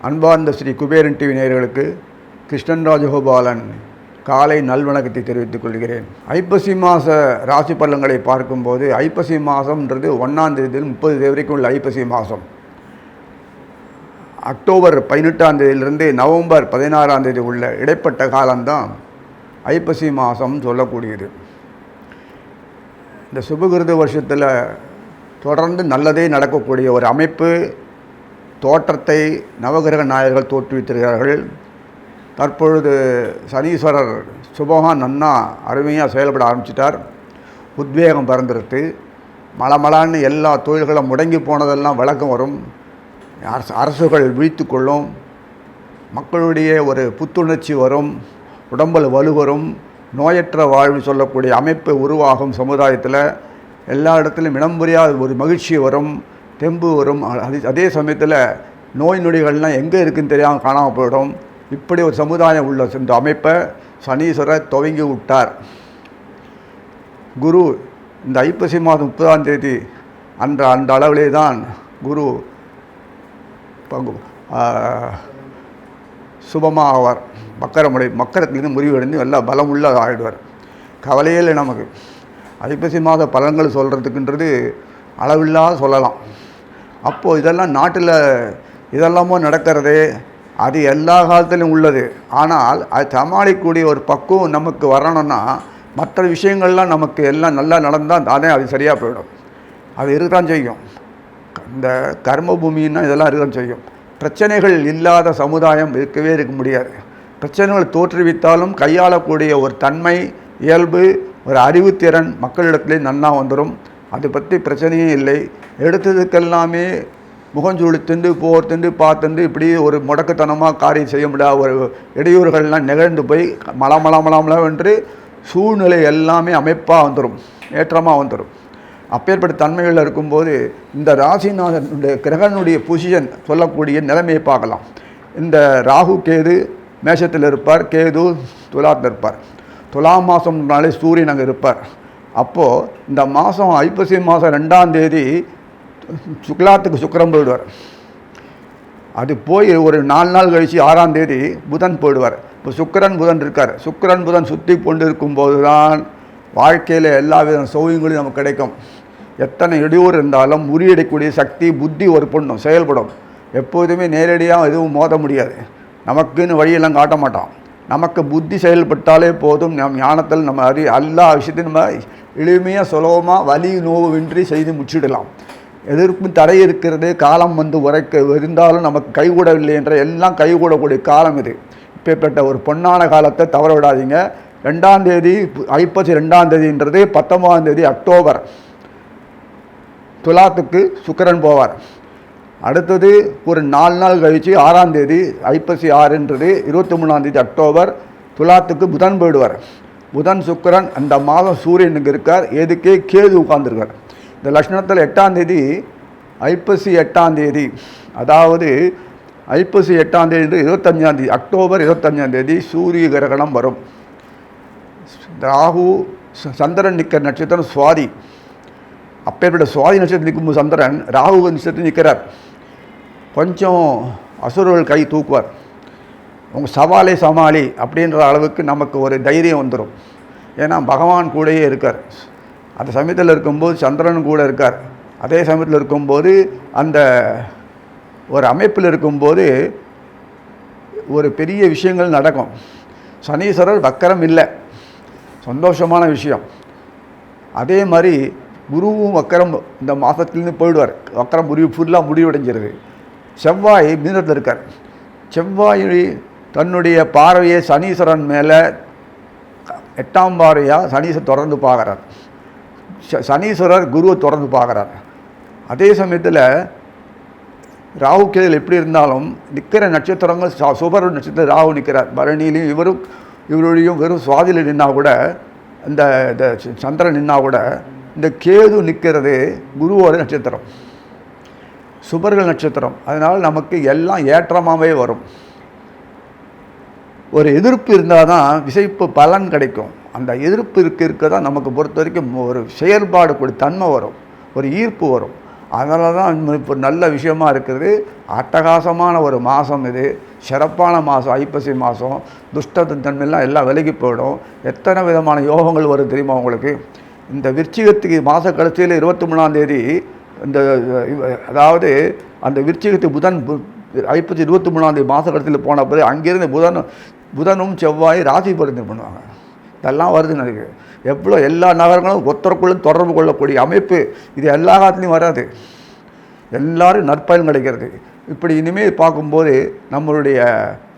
அன்பார்ந்த ஸ்ரீ குபேரன் டிவி நேயர்களுக்கு கிருஷ்ணன் ராஜகோபாலன் காலை நல்வணக்கத்தை தெரிவித்துக் கொள்கிறேன். ஐப்பசி மாத ராசி பலன்களை பார்க்கும்போது ஐப்பசி மாதம்ன்றது 1ஆம் தேதியில் 30 தேதி வரைக்கும் உள்ள ஐப்பசி மாதம். அக்டோபர் 18ஆம் தேதியிலிருந்து நவம்பர் 16ஆம் தேதி உள்ள இடைப்பட்ட காலம்தான் ஐப்பசி மாதம் சொல்லக்கூடியது. இந்த சுபகிருத வருஷத்தில் தொடர்ந்து நல்லதே நடக்கக்கூடிய ஒரு அமைப்பு தோற்றத்தை நவகிரக நாயகர்கள் தோற்றுவித்திருக்கிறார்கள். தற்பொழுது சனீஸ்வரர் சுபமாக நன்னா அருமையாக செயல்பட ஆரம்பிச்சிட்டார். உத்வேகம் பறந்துருத்து மலமலான்னு எல்லா தொழில்களும் முடங்கி போனதெல்லாம் விளக்கம் வரும். அரசுகள் விழித்து கொள்ளும். மக்களுடைய ஒரு புத்துணர்ச்சி வரும். உடம்பில் வலு வரும். நோயற்ற வாழ்வு சொல்லக்கூடிய அமைப்பு உருவாகும். சமுதாயத்தில் எல்லா இடத்துலையும் இனம் புரியாத ஒரு மகிழ்ச்சி வரும், தெம்பு வரும். அதே சமயத்தில் நோய் நொடிகள்லாம் எங்கே இருக்குதுன்னு தெரியாமல் காணாமல் போயிடும். இப்படி ஒரு சமுதாயம் உள்ள இந்த அமைப்பை சனீஸ்வரர் துவங்கி விட்டார். குரு இந்த ஐப்பசி மாதம் 30ஆம் தேதி அந்த அளவிலே தான் குரு சுபமாக ஆவார். மக்கரத்திலேருந்து முறிவடைந்து எல்லாம் பலமுள்ள ஆகிடுவார். கவலையில் நமக்கு ஐப்பசி மாத பலன்கள் சொல்கிறதுக்குன்றது அளவில்லாத சொல்லலாம். அப்போது இதெல்லாம் நாட்டில் இதெல்லாமோ நடக்கிறது, அது எல்லா காலத்திலும் உள்ளது. ஆனால் அது சமாளிக்கக்கூடிய ஒரு பக்குவம் நமக்கு வரணும்னா மற்ற விஷயங்கள்லாம் நமக்கு எல்லாம் நல்லா நடந்தால் தானே அது சரியாக போயிடும். அது இருக்கத்தான் செய்யும். இந்த கர்ம பூமின்னா இதெல்லாம் இருக்கத்தான் செய்யும். பிரச்சனைகள் இல்லாத சமுதாயம் இருக்கவே இருக்க முடியாது. பிரச்சனைகள் தோற்றுவித்தாலும் கையாளக்கூடிய ஒரு தன்மை, இயல்பு, ஒரு அறிவுத்திறன் மக்களிடத்திலே நன்னா வந்துடும். அதை பற்றி பிரச்சனையே இல்லை. எடுத்ததுக்கெல்லாமே முகஞ்சூடு திண்டு போர்த்துண்டு பார்த்துண்டு இப்படி ஒரு முடக்கத்தனமாக காரியம் செய்ய முடியாத ஒரு இடையூறுகள்லாம் நிகழ்ந்து போய் மலமளவென்று சூழ்நிலை எல்லாமே அமைப்பாக வந்துடும், ஏற்றமாக வந்துடும். அப்பேற்பட்ட தன்மைகளில் இருக்கும்போது இந்த ராசிநாதனுடைய கிரகனுடைய பொசிஷன் சொல்லக்கூடிய நிலைமையை பார்க்கலாம். இந்த ராகு கேது மேஷத்தில் இருப்பார், கேது துலாத்தில் இருப்பார். துலாம் மாதம்னாலே சூரியன் அங்கே இருப்பார். அப்போது இந்த மாதம் ஐப்பசி மாதம் 2ஆம் தேதி சுக்லாத்துக்கு சுக்கிரன் போயிடுவார். அது போய் ஒரு 4 நாள் கழித்து 6ஆம் தேதி புதன் போயிடுவார். இப்போ சுக்கிரன் புதன் இருக்கார். சுக்கிரன் புதன் சுற்றி கொண்டு இருக்கும்போது தான் வாழ்க்கையில் எல்லா வித சௌகரியங்களும் நமக்கு கிடைக்கும். எத்தனை இடையூறு இருந்தாலும் முறியடிக்கூடிய சக்தி புத்தி ஒரு பொண்ணும் செயல்படும். எப்போதுமே நேரடியாக எதுவும் மோத முடியாது. நமக்குன்னு வழியெல்லாம் காட்ட மாட்டோம். நமக்கு புத்தி செயல்பட்டாலே போதும். நம் ஞானத்தில் நம்ம எல்லா விஷயத்தையும் நம்ம எளிமையாக சுலபமாக வலி நோவின்றி செய்து முடிச்சிடலாம். எதற்கும் தடை இருக்கிறது, காலம் வந்து உரைக்க இருந்தாலும் நமக்கு கைகூடவில்லை என்ற எல்லாம் கைகூடக்கூடிய காலம் இது. இப்பேற்பட்ட ஒரு பொன்னான காலத்தை தவற விடாதீங்க. 2ஆம் தேதி ஐப்பசி 2ஆம் தேதின்றது 19ஆம் தேதி அக்டோபர் துலாத்துக்கு சுக்கிரன் போவார். அடுத்தது ஒரு 4 நாள் கழித்து 6ஆம் தேதி ஐப்பசி 6ன்றது 23ஆம் தேதி அக்டோபர் துலாத்துக்கு புதன் போயிடுவார். புதன் சுக்கிரன் அந்த மாதம் சூரியனுக்கு இருக்கார். எதுக்கே கேது உட்கார்ந்துருக்கார். இந்த லக்ஷ்மணத்தில் 8ஆம் தேதி ஐப்பசி 8ஆம் தேதி, அதாவது ஐப்பசி 8ஆம் தேதி 25ஆம் தேதி அக்டோபர் 25ஆம் தேதி சூரிய கிரகணம் வரும். ராகு சந்திரன் நிற்கிற நட்சத்திரம் சுவாதி. அப்பேற்பட்ட சுவாதி நட்சத்திரம் நிற்கும்போது சந்திரன் ராகு நட்சத்திரம் நிற்கிறார். கொஞ்சம் அசுரர்கள் கை தூக்குவார். உங்கள் சவாலே சமாளி அப்படின்ற அளவுக்கு நமக்கு ஒரு தைரியம் வந்துடும். ஏன்னா பகவான் கூடயே இருக்கார். அந்த சமயத்தில் இருக்கும்போது சந்திரன் கூட இருக்கார். அதே சமயத்தில் இருக்கும்போது அந்த ஒரு அமைப்பில் இருக்கும்போது ஒரு பெரிய விஷயங்கள் நடக்கும். சனீஸ்வரர் வக்கரம் இல்லை, சந்தோஷமான விஷயம். அதே மாதிரி குருவும் வக்கரம் இந்த மாதத்துலேருந்து போயிடுவார். வக்கரம் ஃபுல்லாக முடிவடைஞ்சிருது. செவ்வாய் மீனத்தில் இருக்கார். செவ்வாய் தன்னுடைய பார்வையை சனீஸ்வரன் மேலே 8ஆம் பார்வையாக சனீஸ்வரர் தொடர்ந்து பார்க்குறார். சனீஸ்வரர் குருவை தொடர்ந்து பார்க்குறார். அதே சமயத்தில் ராகு கேது எப்படி இருந்தாலும் நிற்கிற நட்சத்திரங்கள் சுபர் நட்சத்திரம் ராகு நிற்கிறார். பரணிலையும் இவருடையும் வெறும் சுவாதியில் நின்னால் கூட, இந்த சந்திரன் நின்னால் கூட, இந்த கேது நிற்கிறது குருவோட நட்சத்திரம், சுபர்கள் நட்சத்திரம். அதனால் நமக்கு எல்லாம் ஏற்றமாகவே வரும். ஒரு எதிர்ப்பு இருந்தால் தான் விசைப்பு பலன் கிடைக்கும். அந்த எதிர்ப்பு இருக்க தான் நமக்கு பொறுத்த வரைக்கும் ஒரு செயல்பாடு கூடிய தன்மை வரும், ஒரு ஈர்ப்பு வரும். அதனால தான் இப்போ நல்ல விஷயமா இருக்கிறது. அட்டகாசமான ஒரு மாதம் இது, சிறப்பான மாதம் ஐப்பசி மாதம். துஷ்டத்தின் தன்மையெல்லாம் எல்லாம் விலகி போயிடும். எத்தனை விதமான யோகங்கள் வரும் தெரியுமா உங்களுக்கு? இந்த விருச்சிகத்துக்கு மாத கடைசியில் 23ஆம் தேதி இந்த அதாவது அந்த விருச்சிகத்துக்கு புதன் ஐப்பசி 23ஆம் தேதி மாத கடைசியில் போன பிறகு அங்கேருந்து புதனும் செவ்வாய் ராசி பரிந்து பண்ணுவாங்க. இதெல்லாம் வருது எனக்கு. எவ்வளோ எல்லா நகரங்களும் ஒருத்தருக்குள்ளும் தொடர்பு கொள்ளக்கூடிய அமைப்பு இது எல்லா காலத்துலேயும் வராது. எல்லோரும் நற்பயன் கிடைக்கிறது. இப்படி இனிமேல் பார்க்கும்போது நம்மளுடைய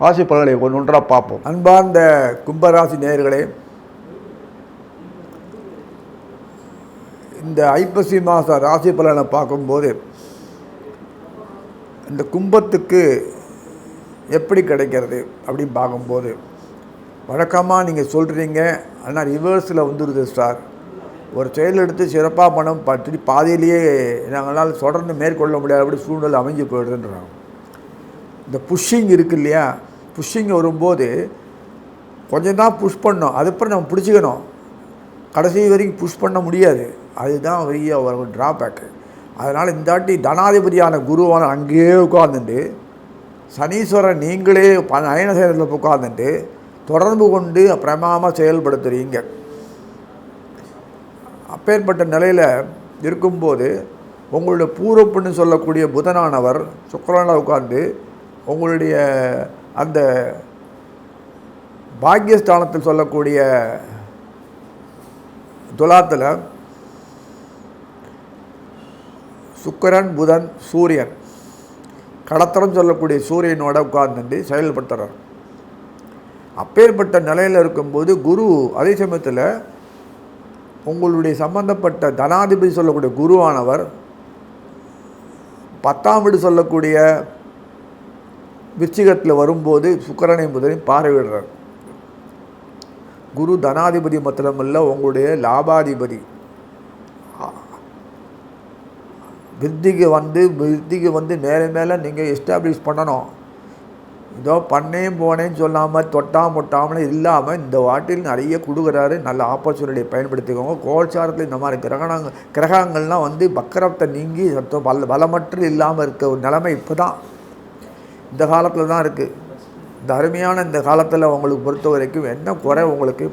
ராசி பலன்களை ஒன்றாக பார்ப்போம். அன்பார்ந்த கும்பராசி நேயர்களே, இந்த ஐப்பசி மாத ராசி பலனை பார்க்கும்போது இந்த கும்பத்துக்கு எப்படி கிடைக்கிறது அப்படின்னு பார்க்கும்போது, வழக்கமாக நீங்கள் சொல்கிறீங்க, ஆனால் ரிவர்ஸில் வந்துடுது சார். ஒரு செயல் எடுத்து சிறப்பாக பணம் பற்றி பாதியிலேயே நாங்களால் தொடர்ந்து மேற்கொள்ள முடியாதபடி சூழ்நிலை அமைஞ்சு போயிடுதுன்றாங்க. இந்த புஷ்ஷிங் இருக்குது இல்லையா, புஷ்ஷிங் வரும்போது கொஞ்சம் தான் புஷ் பண்ணோம், அதுக்கப்புறம் நம்ம பிடிச்சிக்கணும். கடைசி வரைக்கும் புஷ் பண்ண முடியாது. அதுதான் பெரிய ஒரு ட்ராபேக்கு. அதனால் இந்த வாட்டி தனாதிபதியான குருவான அங்கேயே உட்கார்ந்துட்டு சனீஸ்வரன் நீங்களே அயன செயலத்தில் உட்கார்ந்துட்டு தொடர்பு கொண்டு பிரமாமாக செயல்படுத்துகிறீங்க. அப்பேற்பட்ட நிலையில் இருக்கும்போது உங்களுடைய பூர்வப்புன்னு சொல்லக்கூடிய புதனானவர் சுக்கிரனாக உட்கார்ந்து உங்களுடைய அந்த பாக்கியஸ்தானத்தில் சொல்லக்கூடிய துலாத்தில் சுக்கிரன் புதன் சூரியன் கடத்தரம் சொல்லக்கூடிய சூரியனோட உட்கார்ந்துட்டு செயல்படுத்துகிறார். அப்பேற்பட்ட நிலையில் இருக்கும்போது குரு அதே சமயத்தில் உங்களுடைய சம்பந்தப்பட்ட தனாதிபதி சொல்லக்கூடிய குருவானவர் 10ஆம் வீடு சொல்லக்கூடிய விருச்சிகத்தில் வரும்போது சுக்கிரனை புதனையும் பார்வையிடுறார். குரு தனாதிபதி மாத்திரமல்ல, உங்களுடைய லாபாதிபதி. விருத்திக்கு வந்து மேலே மேலே நீங்கள் எஸ்டாப்ளிஷ் பண்ணணும். இதோ பண்ணேன் போனேன்னு சொல்லாமல் தொட்டாமல் இல்லாமல் இந்த வாட்டில் நிறைய கொடுக்குறாரு. நல்ல ஆப்பர்ச்சுனிட்டியை பயன்படுத்திக்கோங்க. கோல்சாரத்தில் இந்த மாதிரி கிரகங்கள்லாம் வந்து பக்கரத்தை நீங்கி பலமற்று இல்லாமல் இருக்க ஒரு நிலைமை இப்போ தான் இந்த காலத்தில் தான் இருக்குது. இந்த அருமையான இந்த காலத்தில் உங்களுக்கு பொறுத்த வரைக்கும் என்ன குறை உங்களுக்கு?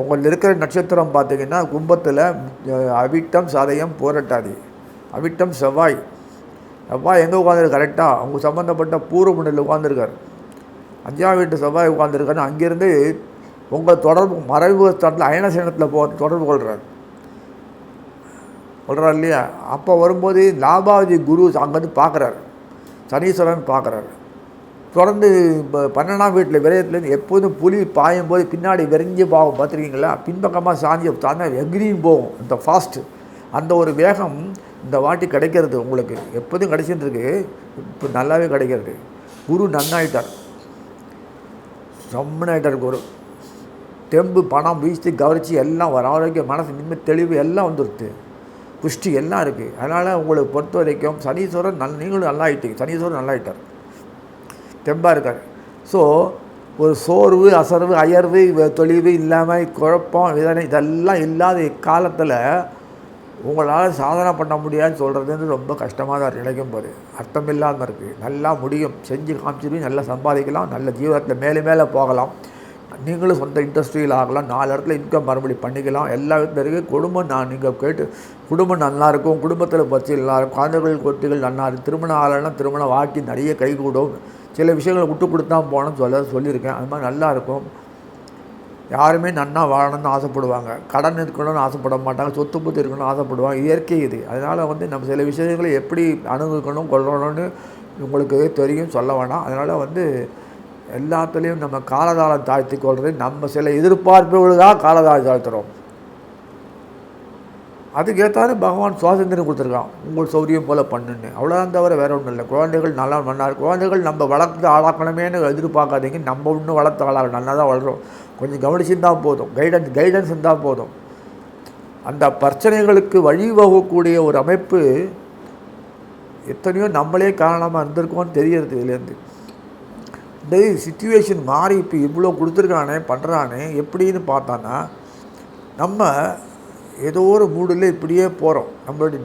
உங்களுக்கு இருக்கிற நட்சத்திரம் பார்த்திங்கன்னா கும்பத்தில் அவிட்டம் சதயம் பூரட்டாதி. அவிட்டம் செவ்வாய் எங்கே உட்காந்துருக்கு? கரெக்டாக அவங்க சம்மந்தப்பட்ட பூர்வ புண்ணியில் உட்காந்துருக்கார். 5ஆம் வீட்டு செவ்வாய் உட்காந்துருக்காரு. அங்கேருந்து உங்கள் தொடர்பு மறைவு ஸ்தானத்தில் அயனசேனத்தில் தொடர்பு கொள்கிறார் இல்லையா? அப்போ வரும்போது லாபாதி குரு அங்கேருந்து பார்க்குறாரு, சனீஸ்வரன் பார்க்குறாரு. தொடர்ந்து இப்போ 12ஆம் வீட்டில் விரயத்துலேருந்து எப்போதும் புலி பாயும் போது பின்னாடி விரைஞ்சி பாவம் பார்த்துருக்கீங்களா? பின்பக்கமாக சாஞ்சி எக்ரின்னு போகும். இந்த ஃபாஸ்ட்டு அந்த ஒரு வேகம் இந்த வாட்டி கிடைக்கிறது உங்களுக்கு. எப்போதும் கிடைச்சிட்டு இருக்கு, இப்போ நல்லாவே கிடைக்கிறது. குரு நன்னாயிட்டார், செம்மனாயிட்டார் குரு. தெம்பு பணம் வீழ்ச்சி கவனிச்சு எல்லாம் வர ஆரோக்கியம் மனசு நிம்மதி தெளிவு எல்லாம் வந்துடுது, புஷ்டி எல்லாம் இருக்குது. அதனால் உங்களுக்கு பொறுத்த வரைக்கும் சனீஸ்வரன் நீங்களும் நல்லா ஆகிட்டீங்க. சனீஸ்வரன் நல்லா ஆகிட்டார், தெம்பாக இருக்கார். ஸோ ஒரு சோர்வு அசர்வு அயர்வு தொழிவு இல்லாமல் குழப்பம் இதனை இதெல்லாம் இல்லாத இக்காலத்தில் உங்களால் சாதனை பண்ண முடியாதுன்னு சொல்கிறது ரொம்ப கஷ்டமாக தான் நினைக்கும் போது அர்த்தமில்லாமல் இருக்குது. நல்லா முடியும், செஞ்சு காமிச்சிருவீங்க, நல்லா சம்பாதிக்கலாம், நல்ல ஜீவனத்தில் மேலே போகலாம். நீங்களும் சொந்த இண்டஸ்ட்ரியில் ஆகலாம், 4 இடத்துல இன்கம் மறுபடி பண்ணிக்கலாம். எல்லா விதத்தில் இருக்குது. குடும்பம் நீங்கள் கேட்டு குடும்பம் நல்லாயிருக்கும், குடும்பத்தில் பற்றி நல்லாயிருக்கும், குழந்தைகள் குட்டிகள் நல்லா இருக்கும். திருமணம் ஆகலைன்னா திருமணம் வாழ்க்கை நிறைய கைகூடும். சில விஷயங்களை விட்டு கொடுத்தா போகணும்னு சொல்லியிருக்கேன். அது மாதிரி நல்லாயிருக்கும். யாருமே நன்னா வாழணும்னு ஆசைப்படுவாங்க, கடன் இருக்கணும்னு ஆசைப்பட மாட்டாங்க, சொத்து பற்றி இருக்கணும்னு ஆசைப்படுவாங்க. இயற்கை இது. அதனால் நம்ம சில விஷயங்களை எப்படி அணுகணும் கொள்ளணும்னு உங்களுக்கு தெரியும், சொல்ல வேணாம். அதனால் எல்லாத்துலேயும் நம்ம காலதாளம் தாழ்த்தி கொள்வது. நம்ம சில எதிர்பார்ப்புகளுக்காக காலதாளம் தாழ்த்துறோம். அதுக்கேற்றாரு பகவான் சுவாதந்திரம் கொடுத்துருக்கான், உங்கள் சௌரியம் போல் பண்ணுன்னு. அவ்வளோதான் தவிர வேறு ஒன்றும் இல்லை. குழந்தைகள் நல்லா மன்னார் குழந்தைகள் நம்ம வளர்த்து ஆளாக்கணுமேனு எதிர்பார்க்காதீங்க. நம்ம இன்னும் வளர்த்து ஆளாக நல்லா தான் வளர்கிறோம். கொஞ்சம் கவனிச்சுருந்தால் போதும், கைடன்ஸ் இருந்தால் போதும். அந்த பிரச்சனைகளுக்கு வழிவகக்கூடிய ஒரு அமைப்பு எத்தனையோ நம்மளே காரணமாக இருந்திருக்கோன்னு தெரியறது. இதுலேருந்து இந்த சிச்சுவேஷன் மாறி இப்போ இவ்வளோ கொடுத்துருக்கானே பண்ணுறானே எப்படின்னு பார்த்தான்னா நம்ம ஏதோ ஒரு மூடில் இப்படியே போகிறோம்.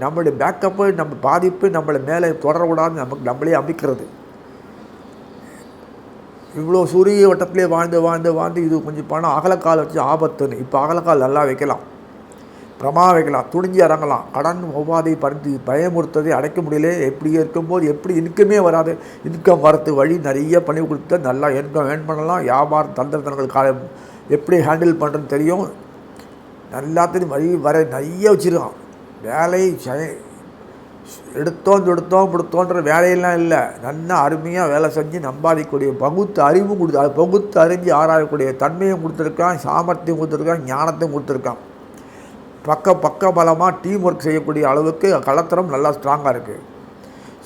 நம்மளுடைய பேக்கப்பு, நம்ம பாதிப்பு நம்மளை மேலே தொடரக்கூடாதுன்னு நம்மளே அமைக்கிறது. இவ்வளோ சூரிய வட்டத்திலே வாழ்ந்து இது கொஞ்சம் பணம் அகலக்கால் வச்சு ஆபத்துன்னு. இப்போ அகலக்கால் நல்லா வைக்கலாம், பிரமா வைக்கலாம், துணிஞ்சு இறங்கலாம். கடன் உபாதை பறித்து பயமுறுத்ததை அடைக்க முடியல. எப்படியே இருக்கும்போது எப்படி இன்கமே வராது, இன்கம் வரத்து வழி நிறைய பண்ணி கொடுத்து நல்லா இன்கம் ஏர்ன் பண்ணலாம். வியாபாரம் தந்திரத்தனங்கள் எப்படி ஹேண்டில் பண்ணுறதுன்னு தெரியும். எல்லாத்தையும் வழி வர நிறைய வச்சுருக்கான். வேலை எடுத்தோம் கொடுத்தோன்ற வேலையெல்லாம் இல்லை. நல்லா அருமையாக வேலை செஞ்சு நம்பாதிக்கக்கூடிய பகுத்து அறிவும் கொடுத்து பகுத்து அறிஞ்சு ஆராயக்கூடிய தன்மையும் கொடுத்துருக்கான், சாமர்த்தியம் கொடுத்துருக்கான், ஞானத்தையும் கொடுத்துருக்கான். பக்க பலமாக டீம் ஒர்க் செய்யக்கூடிய அளவுக்கு கலத்திரம் நல்லா ஸ்ட்ராங்காக இருக்குது.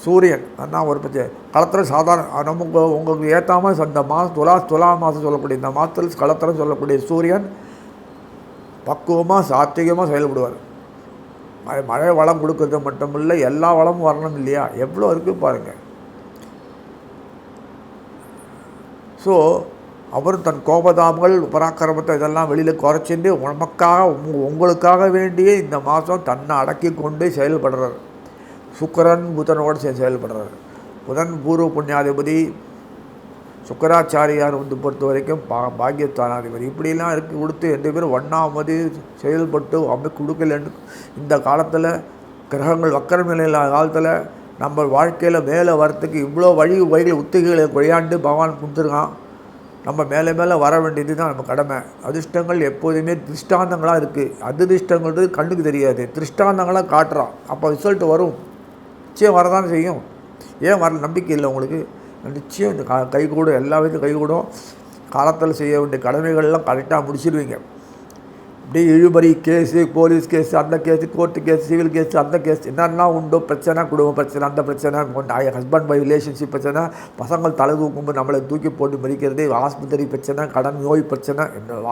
சூரியன் அண்ணா ஒரு பட்ச கலத்திரம் சாதாரண நமக்கு உங்களுக்கு ஏற்றாமல் இந்த மாதம் துலா மாதம் சொல்லக்கூடிய இந்த மாதத்தில் கலத்திரம் சொல்லக்கூடிய சூரியன் பக்குவமாக சாத்திகமாக செயல்படுவார். மழை வளம் கொடுக்கறது மட்டும் இல்லை, எல்லா வளமும் வரணும் இல்லையா? எவ்வளோ இருக்குது பாருங்கள். ஸோ அவர் தன் கோபதாபங்கள் பராக்கிரமத்தை இதெல்லாம் வெளியில் குறைச்சிட்டு உங்களுக்காக வேண்டிய இந்த மாதம் தன்னை அடக்கி கொண்டு செயல்படுறார். சுக்கிரன் புதனோடு செயல்படுறார். புதன் பூர்வ புண்ணியாதிபதி, சுக்கராச்சாரியார் பொறுத்த வரைக்கும் பாக்கியஸ்தானாதிபதி. இப்படிலாம் இருக்குது கொடுத்து 2 பேரும் ஒன்றாவது செயல்பட்டு கொடுக்கலன்னு இந்த காலத்தில் கிரகங்கள் வக்கரம் நிலையில காலத்தில் நம்ம வாழ்க்கையில் மேலே வரத்துக்கு இவ்வளோ வழிகளை உத்திகளை கொய்யாண்டு பகவான் கொடுத்துருக்கான். நம்ம மேலே வர வேண்டியது தான் நம்ம கடமை. அதிர்ஷ்டங்கள் எப்போதுமே திருஷ்டாந்தங்களாக இருக்குது. அதிர்ஷ்டங்கள்ன்றது கண்ணுக்கு தெரியாது, திருஷ்டாந்தங்களாக காட்டுறான். அப்போ ரிசல்ட் வரும், நிச்சயம் வரதான் செய்யும். ஏன் வர நம்பிக்கை இல்லை உங்களுக்கு? நிச்சயம் இந்த கைகூடும், எல்லா விதத்தையும் கைகூடும். காலத்தில் செய்ய வேண்டிய கடமைகள்லாம் கரெக்டாக முடிச்சிடுவீங்க. இப்படி இழுபறி கேஸு, போலீஸ் கேஸு, அந்த case, court case, civil case, அந்த கேஸ் என்னென்னா உண்டோ பிரச்சனை, குடும்ப பிரச்சனை, அந்த பிரச்சனை, ஹஸ்பண்ட் ஒய்ஃப் ரிலேஷன்ஷிப் பிரச்சனை, பசங்கள் தலை தூக்கும்போது நம்மளை தூக்கி போட்டு மறிக்கிறது, ஆஸ்பத்திரி பிரச்சனை, கடன் நோய் பிரச்சனை,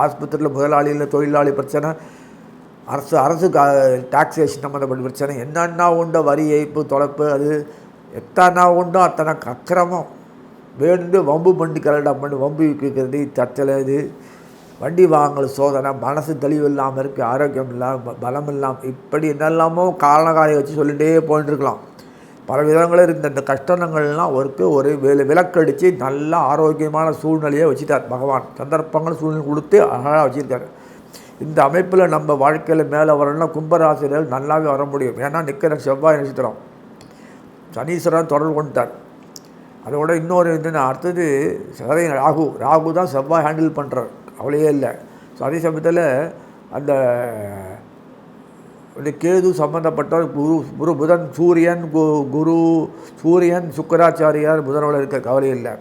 ஆஸ்பத்திரியில் முதலாளியில் தொழிலாளி பிரச்சனை, அரசு டாக்ஸேஷன் சம்மந்தப்பட்ட பிரச்சனை, என்னென்னா உண்டோ வரி ஏய்ப்பு தொலைப்பு, அது எத்தனை உண்டோ அத்தனை அக்கிரமம் வேண்டு வம்பு பண்ணி கரெக்டாக பண்ணி வம்பு கேட்குறது, தச்சலை, இது வண்டி வாங்கல் சோதனை, மனசு தெளிவு இல்லாமல் இருக்குது, ஆரோக்கியம் இல்லாமல், பலம் இல்லாமல், இப்படி என்னெல்லாமோ காரணக்காரியை வச்சு சொல்லிகிட்டே போயிட்டுருக்கலாம். பல விதங்களில் இருந்த இந்த கஷ்டங்கள்லாம் ஒரு விலக்கடித்து நல்ல ஆரோக்கியமான சூழ்நிலையை வச்சுட்டார் பகவான். சந்தர்ப்பங்கள் சூழ்நிலை கொடுத்து அழகாக வச்சுருக்காரு. இந்த அமைப்பில் நம்ம வாழ்க்கையில் மேலே வரணும்னா கும்பராசிரியர்கள் நல்லாவே வர முடியும். ஏன்னா நிற்கிற செவ்வாய் நட்சத்திரம் சனீஸ்வரன் தொடர்பு கொண்டுட்டார். அதோட இன்னொரு அடுத்தது ராகு தான் செவ்வாய் ஹேண்டில் பண்ணுறார், அவளையே இல்லை. ஸோ அதே சமயத்தில் அந்த கேது சம்மந்தப்பட்ட புதன், சூரியன் சுக்கராச்சாரியார் புதனோட இருக்க கவலை இல்லை.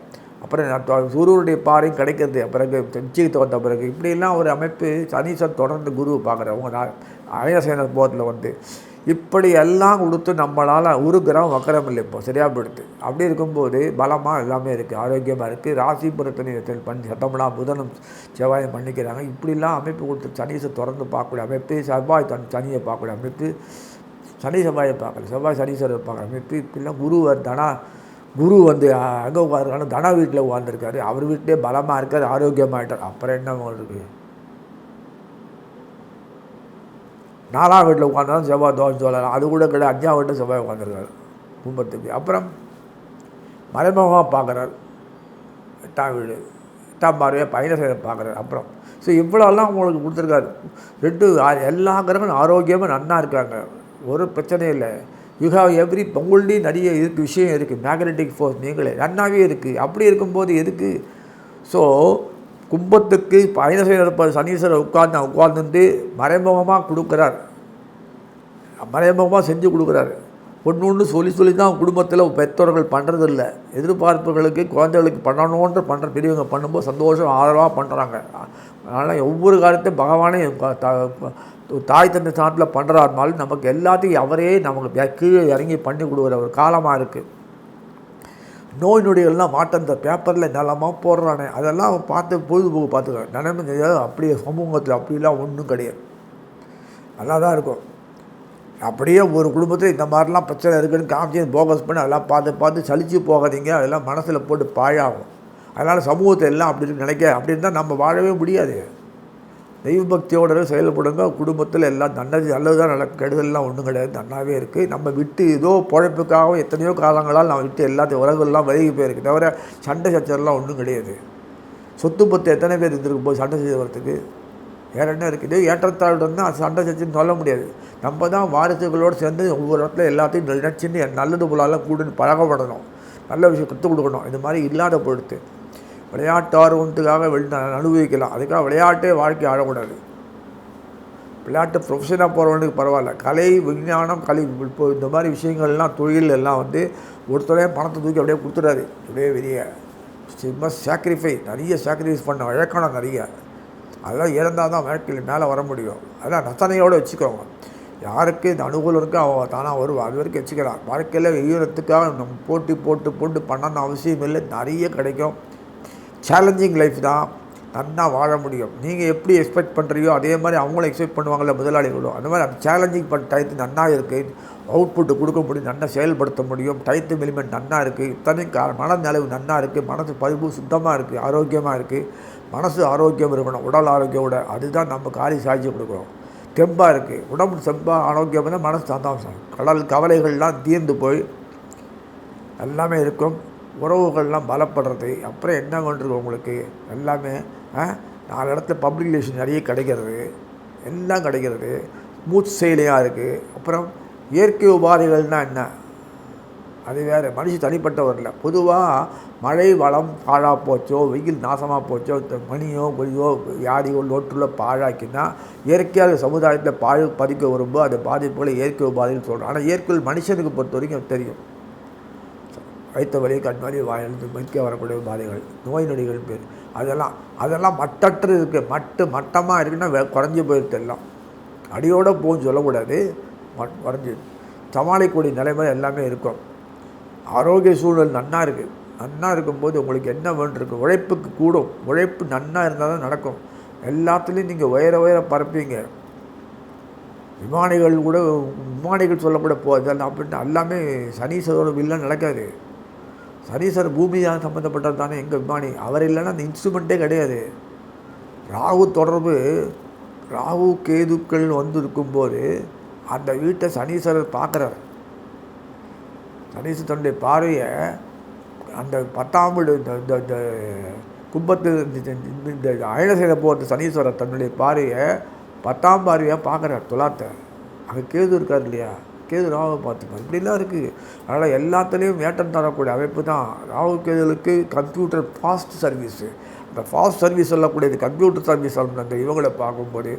அப்புறம் சூரியனுடைய பாறையும் கிடைக்கிறது பிறகு நிச்சயத்தை வந்த பிறகு இப்படிலாம் ஒரு அமைப்பு. சனீஸ்வரன் தொடர்ந்து குருவை பார்க்குறவங்க அயனசேன போகத்தில் இப்படி எல்லாம் கொடுத்து நம்மளால் ஒரு கிரகம் வக்கரம் இல்லை, இப்போ சரியாக போயிடுது. அப்படி இருக்கும்போது பலமாக எல்லாமே இருக்குது, ஆரோக்கியமாக இருக்குது. ராசி பொருத்தனை பண்ணி சத்தமெல்லாம் புதனும் செவ்வாயும் பண்ணிக்கிறாங்க. இப்படிலாம் அமைப்பு கொடுத்து சனீஸை தொடர்ந்து பார்க்கக்கூடிய அமைப்பு, செவ்வாய் சனியை பார்க்கக்கூடிய அமைப்பு, சனி செவ்வாயை பார்க்கல, செவ்வாய் சனீஸ்வரரை பார்க்குற அமைப்பு. இப்படிலாம் குரு எங்கே உட்காந்துருக்காங்க, தன வீட்டில் உட்காந்துருக்காரு. அவர் வீட்டிலே பலமாக இருக்கார், ஆரோக்கியமாகிட்டார். அப்புறம் என்ன உங்களுக்கு 4ஆம் வீட்டில் உட்காந்தாலும் செவ்வாய் தோஷம் சொல்லலாம். அது கூட கிடையாது, 5ஆம் வீட்டில் செவ்வாய் உட்காந்துருக்காரு கும்பத்துக்கு. அப்புறம் மறைமுகமாக பார்க்குறார் 8ஆம் வீடு, 8ஆம் பார்வையாக பயண செய்ய பார்க்குறாரு. அப்புறம் ஸோ இவ்வளோலாம் உங்களுக்கு கொடுத்துருக்காரு. எல்லா கிரகங்களும் ஆரோக்கியமாக நன்னா இருக்காங்க, ஒரு பிரச்சனையும் இல்லை. யூ ஹாவ் உங்கள்டையும் நிறைய விஷயம் இருக்குது. மேக்னெட்டிக் ஃபோர்ஸ் நீங்களே நன்னாவே இருக்குது. அப்படி இருக்கும்போது எதுக்கு? ஸோ கும்பத்துக்கு பயண செய்ய சனீஸ்வரர் உட்கார்ந்துட்டு மறைமுகமாக கொடுக்குறார், மறைமுகமாக செஞ்சு கொடுக்குறாரு. ஒன்று சொல்லி தான் குடும்பத்தில் பெற்றோர்கள் பண்ணுறதில்ல. எதிர்பார்ப்புகளுக்கு குழந்தைகளுக்கு பண்ணுற பெரியவங்க பண்ணும்போது சந்தோஷம் ஆதரவாக பண்ணுறாங்க. அதனால் ஒவ்வொரு காலத்தையும் பகவானே தாய் தந்தை சாட்டில் பண்ணுறாருனாலும் நமக்கு எல்லாத்தையும் அவரே நமக்கு கீழே இறங்கி பண்ணி கொடுக்குற ஒரு காலமாக இருக்குது. நோய் நொடிகள்லாம் மாட்டம் இந்த பேப்பரில் நலமாக போடுறானே அதெல்லாம் பார்த்து பொழுதுபோக்கு பார்த்துக்கிறேன். நிலைமை அப்படியே சமூகத்தில் அப்படிலாம் ஒன்றும் கிடையாது, நல்லா தான் இருக்கும். அப்படியே ஒரு குடும்பத்தில் இந்த மாதிரிலாம் பிரச்சனை இருக்குதுன்னு காமிச்சு போக்கஸ் பண்ணி அதெல்லாம் பார்த்து சலித்து போகாதீங்க. அதெல்லாம் மனசில் போட்டு பாழாகும். அதனால் சமூகத்தை எல்லாம் அப்படி நினைக்க அப்படி இருந்தால் நம்ம வாழவே முடியாது. தெய்வ பக்தியோடு செயல்படுங்க. குடும்பத்தில் எல்லாம் நல்லது தான் நடக்கும், கெடுதல்லாம் ஒன்றும் கிடையாது, நல்லாவே இருக்குது. நம்ம விட்டு ஏதோ பொழைப்புக்காக எத்தனையோ காலங்களால் நம்ம விட்டு எல்லாத்தையும் உறவுகள்லாம் விலகி போயிருக்கு, தவிர சண்டை சச்சரவுலாம் ஒன்றும் கிடையாது. சொத்து பத்து எத்தனை பேர் இருந்திருக்கும் போது சண்டை செய்ய வரத்துக்கு? வேறு என்ன இருக்குது? ஏற்றத்தாழ்வு வந்து அது சண்டை சச்சுன்னு சொல்ல முடியாது. நம்ம தான் வாரிசுகளோடு சேர்ந்து ஒவ்வொரு இடத்துல எல்லாத்தையும் நினச்சின்னு நல்லது போலாலாம் கூடுன்னு பழகப்படணும், நல்ல விஷயம் கற்றுக் கொடுக்கணும். இது மாதிரி இல்லாத பொழுது விளையாட்டு ஆர்வத்துக்காக அனுபவிக்கலாம், அதுக்காக விளையாட்டே வாழ்க்கை ஆடக்கூடாது. விளையாட்டு ப்ரொஃபஷனாக போகிறவனுக்கு பரவாயில்ல, கலை விஞ்ஞானம் கலை இப்போ இந்த மாதிரி விஷயங்கள்லாம் தொழில் எல்லாம் வந்து ஒருத்தரையும் பணத்தை தூக்கி அப்படியே கொடுத்துடாது. அப்படியே வெளியே சும்மா சாக்ரிஃபைஸ், நிறைய சாக்ரிஃபைஸ் பண்ண வழக்கணும் நிறைய. அதெல்லாம் இழந்தால் தான் வாழ்க்கையில் மேலே வர முடியும். அதெல்லாம் ரசனையோடு வச்சுக்கோங்க. யாருக்கு இந்த அனுகூலம் இருக்கோ அவன் தானாக வருவான், அது வரைக்கும் வச்சுக்கலாம். வாழ்க்கையில் ஈரத்துக்காக நம்ம போட்டு பண்ணணும் அவசியம் இல்லை, நிறைய கிடைக்கும். சேலஞ்சிங் லைஃப் தான், நன்னா வாழ முடியும். நீங்கள் எப்படி எக்ஸ்பெக்ட் பண்ணுறீங்களோ அதே மாதிரி அவங்களும் எக்ஸ்பெக்ட் பண்ணுவாங்கள்ல முதலாளிகளும். அந்த மாதிரி அந்த சேலஞ்சிங் பண்ண டயத்து நன்னா இருக்குது, அவுட்புட்டு கொடுக்க முடியும், நல்லா செயல்படுத்த முடியும், டயத்து எலிமெண்ட் நன்னா இருக்குது. இத்தனையும் மனநிலவு நன்னா இருக்குது, மனசு பதிவு சுத்தமாக இருக்குது, ஆரோக்கியமாக இருக்குது. மனசு ஆரோக்கியம் இருக்கணும், உடல் ஆரோக்கியோட, அதுதான் நம்ம காரி சாய்ச்சி கொடுக்குறோம். தெம்பாக இருக்குது உடம்பு, செம்பாக ஆரோக்கியம் தான் மனசு சந்தோஷம். கவலைகள்லாம் தீர்ந்து போய் எல்லாமே இருக்கும். உறவுகள்லாம் பலப்படுறது. அப்புறம் என்ன கொண்டிருக்கு உங்களுக்கு எல்லாமே 4 இடத்துல பப்ளிக் ரிலேஷன் நிறைய கிடைக்கிறது, எல்லாம் கிடைக்கிறது. மூச்சு செயலியாக இருக்குது. அப்புறம் இயற்கை உபாதைகள்னால் என்ன, அது வேறு. மனுஷன் தனிப்பட்டவரில் பொதுவாக மழை வளம் பாழாக போச்சோ, வெயில் நாசமாக போச்சோ, மணியோ கொய்யோ யாடியோ நோட்டுள்ள பாழாக்கினா இயற்கையாக சமுதாயத்தில் பதிக்க வரும்போது அது பாதிப்புகளை இயற்கை உபாதைன்னு சொல்கிறோம். ஆனால் இயற்கை மனுஷனுக்கு பொறுத்த வரைக்கும் தெரியும். வயிற்று வலி, கண் வலி, வாயெழுத்து மிக்க வரக்கூடிய பாதைகள், நோய் நொடிகள் பேர், அதெல்லாம் மட்டற்று இருக்குது. மட்டமாக இருக்குன்னா குறைஞ்சி போயிடுது. எல்லாம் அடியோடு போன்னு சொல்லக்கூடாது, குறைஞ்சி சமாளிக்கக்கூடிய நிலைமை எல்லாமே இருக்கும். ஆரோக்கிய சூழல் நன்னா இருக்குது. நன்னா இருக்கும்போது உங்களுக்கு என்ன வேண்டியிருக்கு, உழைப்புக்கு கூடும். உழைப்பு நன்னா இருந்தால் தான் நடக்கும். எல்லாத்துலேயும் நீங்கள் உயர பரப்பீங்க. விமானிகள் சொல்லக்கூட போதெல்லாம் அப்படின்ட்டு எல்லாமே சனீஸ்வரோட வில்லாம் நடக்காது. சனீஸ்வரர் பூமியாக சம்மந்தப்பட்டது தானே எங்கள் விமானி. அவர் இல்லைன்னா அந்த இன்ஸ்ட்ருமெண்ட்டே கிடையாது. ராகு கேதுக்கள் இருக்கும்போது அந்த வீட்டை சனீஸ்வரர் பார்க்குறார். சனீஸ்வரர் தன்னுடைய பார்வையை அந்த 10ஆம் வீடு இந்த கும்பத்தில் இந்த அயனசேனை போகிறது சனீஸ்வரர் தன்னுடைய பார்வையை 10ஆம் பார்வையாக பார்க்குறார் துலாத்தை. அங்கே கேது இருக்கார் இல்லையா, கேது ராகுவை பார்த்துப்பார். இப்படிலாம் இருக்குது. அதனால் எல்லாத்துலேயும் ஏற்றம் தரக்கூடிய அமைப்பு தான் ராகு கேதுகளுக்கு. கம்ப்யூட்டர் ஃபாஸ்ட் சர்வீஸு, அந்த ஃபாஸ்ட் சர்வீஸ் சொல்லக்கூடியது கம்ப்யூட்டர் சர்வீஸ் அந்த இவங்களை பார்க்கும்போது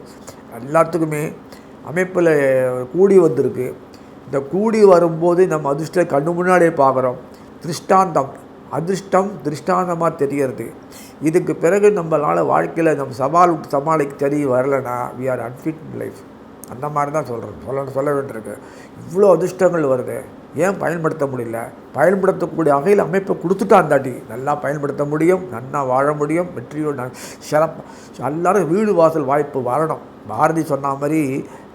எல்லாத்துக்குமே அமைப்பில் கூடி வந்திருக்கு. இந்த கூடி வரும்போது நம்ம அதிர்ஷ்டம் கண்ணு முன்னாடியே பார்க்குறோம். அதிர்ஷ்டம் திருஷ்டாந்தமாக தெரிகிறது. இதுக்கு பிறகு நம்மளால் வாழ்க்கையில் நம்ம சமாளிக்க தெரிய வரலைன்னா வி ஆர் அன்ஃபிட் லைஃப். அந்த மாதிரி தான் சொல்ல வேண்டியிருக்கு. இவ்வளோ அதிர்ஷ்டங்கள் வருது, ஏன் பயன்படுத்த முடியல? பயன்படுத்தக்கூடிய வகையில் அமைப்பை கொடுத்துட்டாந்தாட்டி நல்லா பயன்படுத்த முடியும், நன்னா வாழ முடியும், வெற்றியோட சிறப்பாக எல்லோரும் வீடு வாசல் வாய்ப்பு வரணும். பாரதி சொன்ன மாதிரி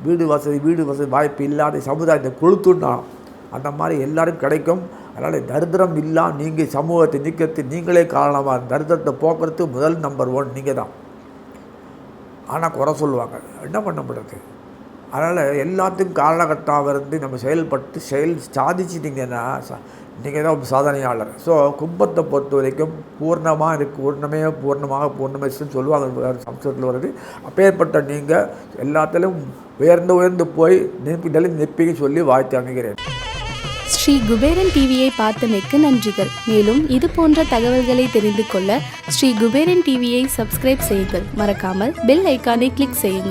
வீடு வசதி வாய்ப்பு இல்லாத சமுதாயத்தை கொளுத்துன்னா அந்த மாதிரி எல்லோரும் கிடைக்கும். அதனால் தரித்திரம் இல்லாமல் நீங்கள் சமூகத்தை நீக்கிறது நீங்களே காரணமாக. தரித்திரத்தை போக்குறது முதல் நம்பர் 1 நீங்கள் தான். ஆனால் குறை சொல்லுவாங்க, என்ன பண்ணப்படுறது? அதனால் எல்லாத்துக்கும் காரணகர்த்தாக இருந்து நம்ம சாதிச்சிட்டிங்கன்னா நீங்கள் தான் சாதனையாளர். ஸோ கும்பத்தை பொறுத்த வரைக்கும் பூர்ணமாக இருக்குது, பூர்ணமேஸ்ன்னு சொல்லுவாங்க, சம்ஸ்கிருதத்தில் வருது. அப்பேற்பட்ட நீங்கள் எல்லாத்துலேயும் உயர்ந்து போய் நிற்பீங்க சொல்லி வாழ்த்து அமைகிறேன். ஸ்ரீ குபேரன் டிவியை பார்த்தமைக்கு நன்றிகள். மேலும் இது போன்ற தகவல்களை தெரிந்து கொள்ள ஸ்ரீ குபேரன் டிவியை சப்ஸ்கிரைப் செய்யுங்கள். மறக்காமல் பெல் ஐக்கானை கிளிக் செய்யுங்கள்.